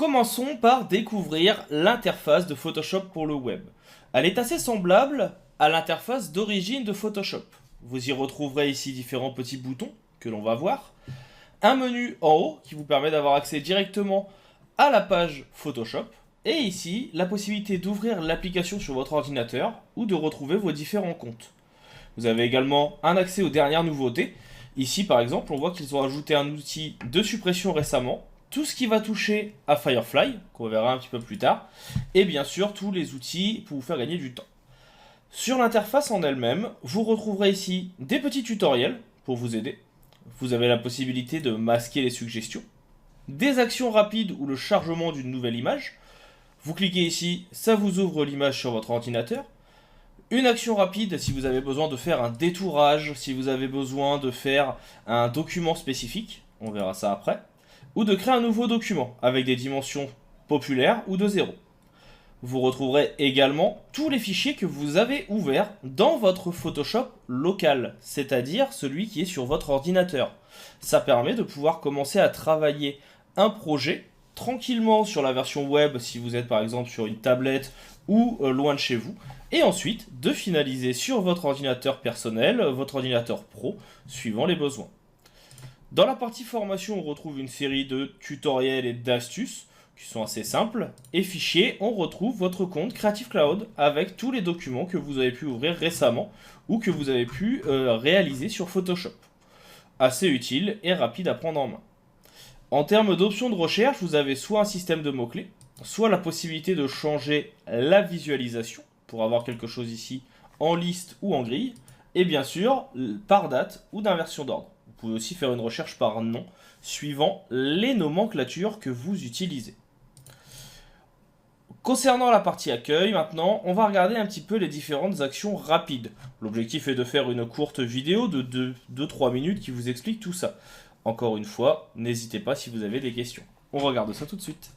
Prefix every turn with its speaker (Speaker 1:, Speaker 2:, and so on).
Speaker 1: Commençons par découvrir l'interface de Photoshop pour le web. Elle est assez semblable à l'interface d'origine de Photoshop. Vous y retrouverez ici différents petits boutons que l'on va voir. Un menu en haut qui vous permet d'avoir accès directement à la page Photoshop. Et ici, la possibilité d'ouvrir l'application sur votre ordinateur ou de retrouver vos différents comptes. Vous avez également un accès aux dernières nouveautés. Ici, par exemple, on voit qu'ils ont ajouté un outil de suppression récemment. Tout ce qui va toucher à Firefly, qu'on verra un petit peu plus tard. Et bien sûr, tous les outils pour vous faire gagner du temps. Sur l'interface en elle-même, vous retrouverez ici des petits tutoriels pour vous aider. Vous avez la possibilité de masquer les suggestions. Des actions rapides ou le chargement d'une nouvelle image. Vous cliquez ici, ça vous ouvre l'image sur votre ordinateur. Une action rapide si vous avez besoin de faire un détourage, si vous avez besoin de faire un document spécifique, on verra ça après, ou de créer un nouveau document avec des dimensions populaires ou de 0. Vous retrouverez également tous les fichiers que vous avez ouverts dans votre Photoshop local, c'est-à-dire celui qui est sur votre ordinateur. Ça permet de pouvoir commencer à travailler un projet tranquillement sur la version web si vous êtes par exemple sur une tablette ou loin de chez vous, et ensuite de finaliser sur votre ordinateur personnel, votre ordinateur pro, suivant les besoins. Dans la partie formation, on retrouve une série de tutoriels et d'astuces qui sont assez simples. Et fichiers, on retrouve votre compte Creative Cloud avec tous les documents que vous avez pu ouvrir récemment ou que vous avez pu réaliser sur Photoshop. Assez utile et rapide à prendre en main. En termes d'options de recherche, vous avez soit un système de mots-clés, soit la possibilité de changer la visualisation pour avoir quelque chose ici en liste ou en grille, et bien sûr par date ou d'inversion d'ordre. Vous pouvez aussi faire une recherche par nom, suivant les nomenclatures que vous utilisez. Concernant la partie accueil, maintenant, on va regarder un petit peu les différentes actions rapides. L'objectif est de faire une courte vidéo de 2-3 minutes qui vous explique tout ça. Encore une fois, n'hésitez pas si vous avez des questions. On regarde ça tout de suite.